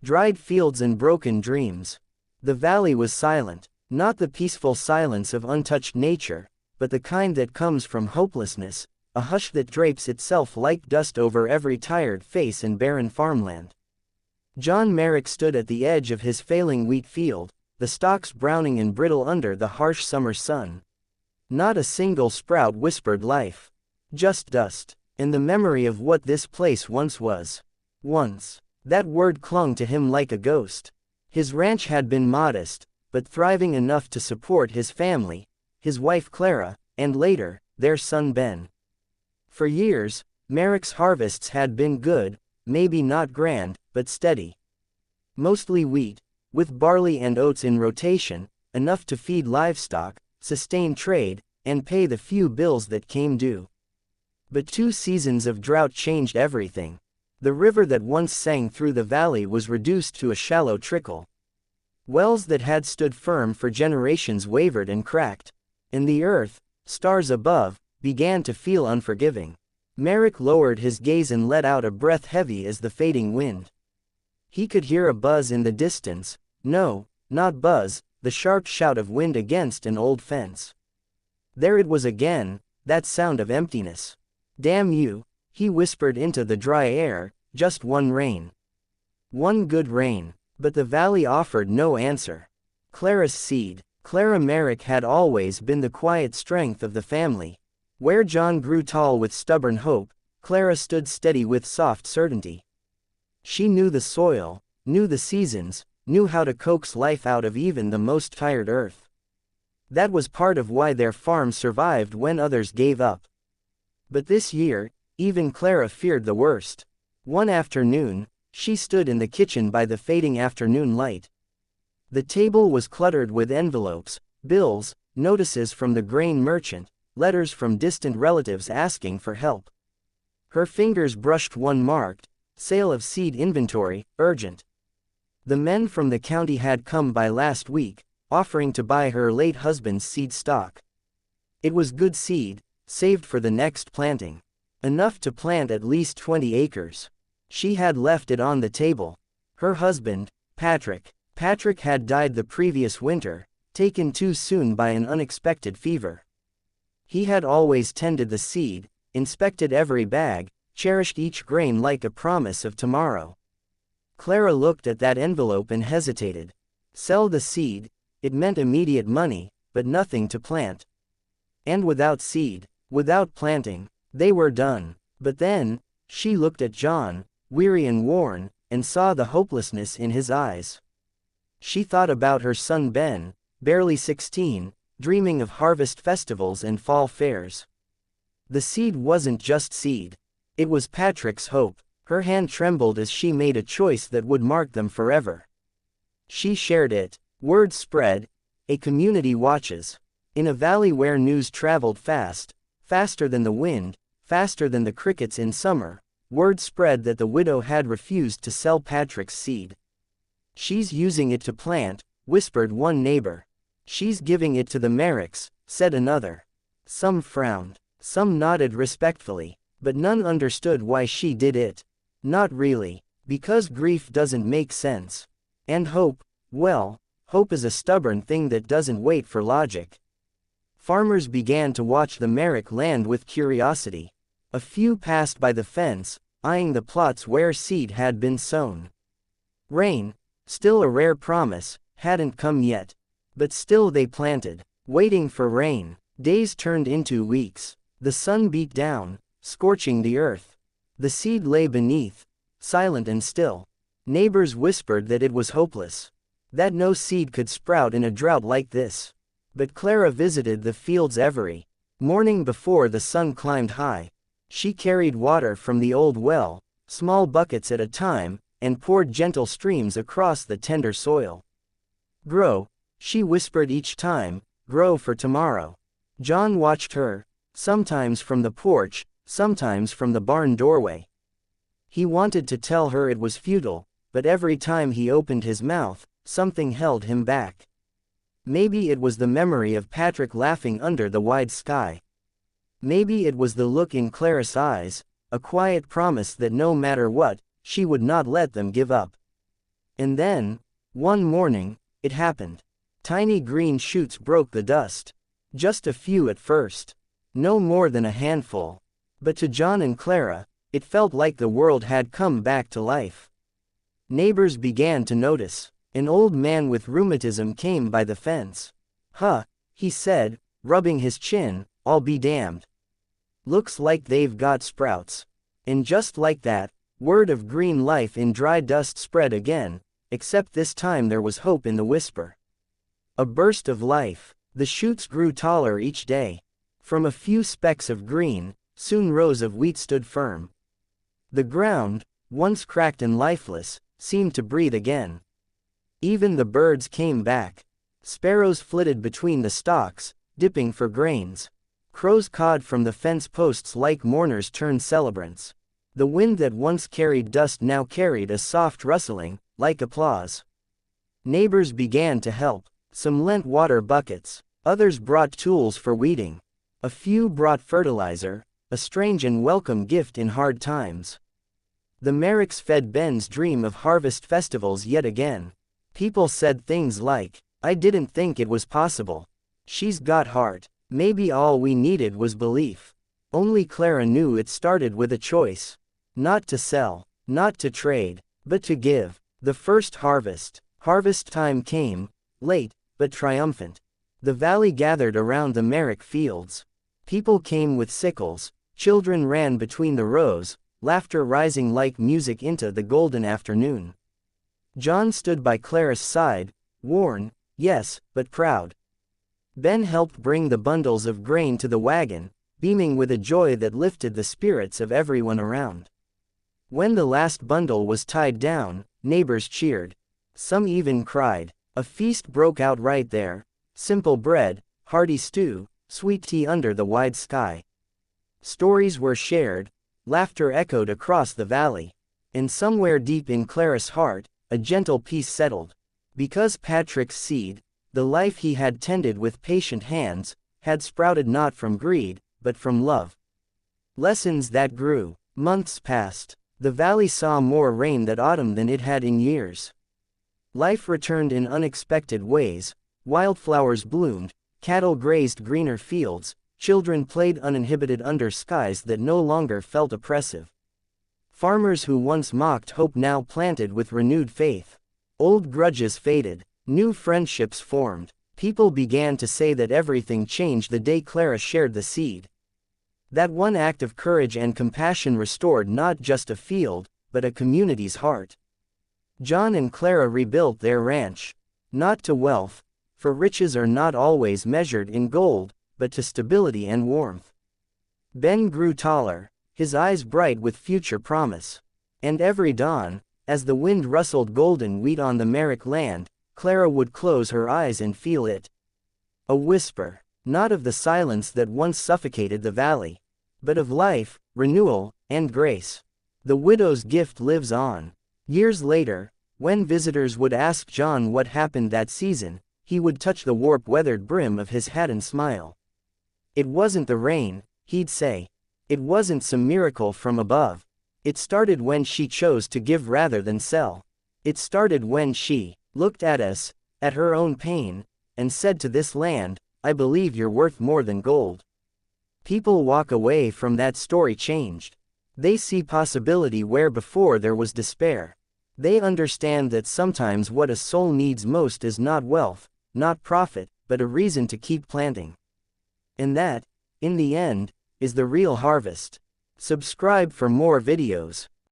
dried fields and broken dreams. The valley was silent, not the peaceful silence of untouched nature, but the kind that comes from hopelessness, a hush that drapes itself like dust over every tired face and barren farmland. John Merrick stood at the edge of his failing wheat field, the stalks browning and brittle under the harsh summer sun. Not a single sprout whispered life. Just dust, and the memory of what this place once was. Once. That word clung to him like a ghost. His ranch had been modest, but thriving enough to support his family, his wife Clara, and later, their son Ben. For years, Merrick's harvests had been good, maybe not grand, but steady. Mostly wheat, with barley and oats in rotation, enough to feed livestock, sustain trade, and pay the few bills that came due. But 2 seasons of drought changed everything. The river that once sang through the valley was reduced to a shallow trickle. Wells that had stood firm for generations wavered and cracked. And the earth, stars above, began to feel unforgiving. Merrick lowered his gaze and let out a breath heavy as the fading wind. He could hear a buzz in the distance. No, not buzz, the sharp shout of wind against an old fence. There it was again, that sound of emptiness. Damn you, he whispered into the dry air, just one rain. One good rain. But the valley offered no answer. Clara's seed. Clara Merrick had always been the quiet strength of the family. Where John grew tall with stubborn hope, Clara stood steady with soft certainty. She knew the soil, knew the seasons, knew how to coax life out of even the most tired earth. That was part of why their farm survived when others gave up. But this year, even Clara feared the worst. One afternoon, she stood in the kitchen by the fading afternoon light. The table was cluttered with envelopes, bills, notices from the grain merchant, letters from distant relatives asking for help. Her fingers brushed one marked, "Sale of seed inventory, urgent." The men from the county had come by last week, offering to buy her late husband's seed stock. It was good seed, saved for the next planting. Enough to plant at least 20 acres. She had left it on the table. Her husband, Patrick had died the previous winter, taken too soon by an unexpected fever. He had always tended the seed, inspected every bag, cherished each grain like a promise of tomorrow. Clara looked at that envelope and hesitated. Sell the seed, it meant immediate money, but nothing to plant. And without seed, without planting, they were done. But then, she looked at John, weary and worn, and saw the hopelessness in his eyes. She thought about her son Ben, barely 16, dreaming of harvest festivals and fall fairs. The seed wasn't just seed. It was Patrick's hope. Her hand trembled as she made a choice that would mark them forever. She shared it. Word spread. A community watches. In a valley where news traveled fast, faster than the wind, faster than the crickets in summer, word spread that the widow had refused to sell Patrick's seed. "She's using it to plant," whispered one neighbor. "She's giving it to the Merricks," said another. Some frowned. Some nodded respectfully. But none understood why she did it. Not really. Because grief doesn't make sense. And hope, well, hope is a stubborn thing that doesn't wait for logic. Farmers began to watch the Merrick land with curiosity. A few passed by the fence, eyeing the plots where seed had been sown. Rain, still a rare promise, hadn't come yet. But still they planted, waiting for rain. Days turned into weeks. The sun beat down, scorching the earth. The seed lay beneath, silent and still. Neighbors whispered that it was hopeless. That no seed could sprout in a drought like this. But Clara visited the fields every morning before the sun climbed high. She carried water from the old well, small buckets at a time, and poured gentle streams across the tender soil. "Grow," she whispered each time, "grow for tomorrow." John watched her, sometimes from the porch, sometimes from the barn doorway. He wanted to tell her it was futile, but every time he opened his mouth, something held him back. Maybe it was the memory of Patrick laughing under the wide sky. Maybe it was the look in Clara's eyes, a quiet promise that no matter what, she would not let them give up. And then, one morning, it happened. Tiny green shoots broke the dust. Just a few at first. No more than a handful. But to John and Clara, it felt like the world had come back to life. Neighbors began to notice. An old man with rheumatism came by the fence. "Huh," he said, rubbing his chin, "I'll be damned. Looks like they've got sprouts." And just like that, word of green life in dry dust spread again, except this time there was hope in the whisper. A burst of life. The shoots grew taller each day. From a few specks of green, soon rows of wheat stood firm. The ground, once cracked and lifeless, seemed to breathe again. Even the birds came back. Sparrows flitted between the stalks, dipping for grains. Crows cawed from the fence posts like mourners turned celebrants. The wind that once carried dust now carried a soft rustling, like applause. Neighbors began to help. Some lent water buckets. Others brought tools for weeding. A few brought fertilizer, a strange and welcome gift in hard times. The Merricks fed Ben's dream of harvest festivals yet again. People said things like, "I didn't think it was possible. She's got heart." Maybe all we needed was belief. Only Clara knew it started with a choice. Not to sell, not to trade, but to give. The first harvest. Harvest time came, late, but triumphant. The valley gathered around the Merrick fields. People came with sickles, children ran between the rows, laughter rising like music into the golden afternoon. John stood by Clara's side, worn, yes, but proud. Ben helped bring the bundles of grain to the wagon, beaming with a joy that lifted the spirits of everyone around. When the last bundle was tied down, neighbors cheered. Some even cried. A feast broke out right there. Simple bread, hearty stew, sweet tea under the wide sky. Stories were shared, laughter echoed across the valley. And somewhere deep in Clara's heart, a gentle peace settled. Because Patrick's seed, the life he had tended with patient hands, had sprouted not from greed, but from love. Lessons that grew. Months passed. The valley saw more rain that autumn than it had in years. Life returned in unexpected ways. Wildflowers bloomed, cattle grazed greener fields, children played uninhibited under skies that no longer felt oppressive. Farmers who once mocked hope now planted with renewed faith. Old grudges faded. New friendships formed. People began to say that everything changed the day Clara shared the seed. That one act of courage and compassion restored not just a field, but a community's heart. John and Clara rebuilt their ranch. Not to wealth, for riches are not always measured in gold, but to stability and warmth. Ben grew taller, his eyes bright with future promise. And every dawn, as the wind rustled golden wheat on the Merrick land, Clara would close her eyes and feel it. A whisper, not of the silence that once suffocated the valley, but of life, renewal, and grace. The widow's gift lives on. Years later, when visitors would ask John what happened that season, he would touch the warp-weathered brim of his hat and smile. It wasn't the rain, he'd say. It wasn't some miracle from above. It started when she chose to give rather than sell. It started when she looked at us, at her own pain, and said to this land, "I believe you're worth more than gold." People walk away from that story changed. They see possibility where before there was despair. They understand that sometimes what a soul needs most is not wealth, not profit, but a reason to keep planting. And that, in the end, is the real harvest. Subscribe for more videos.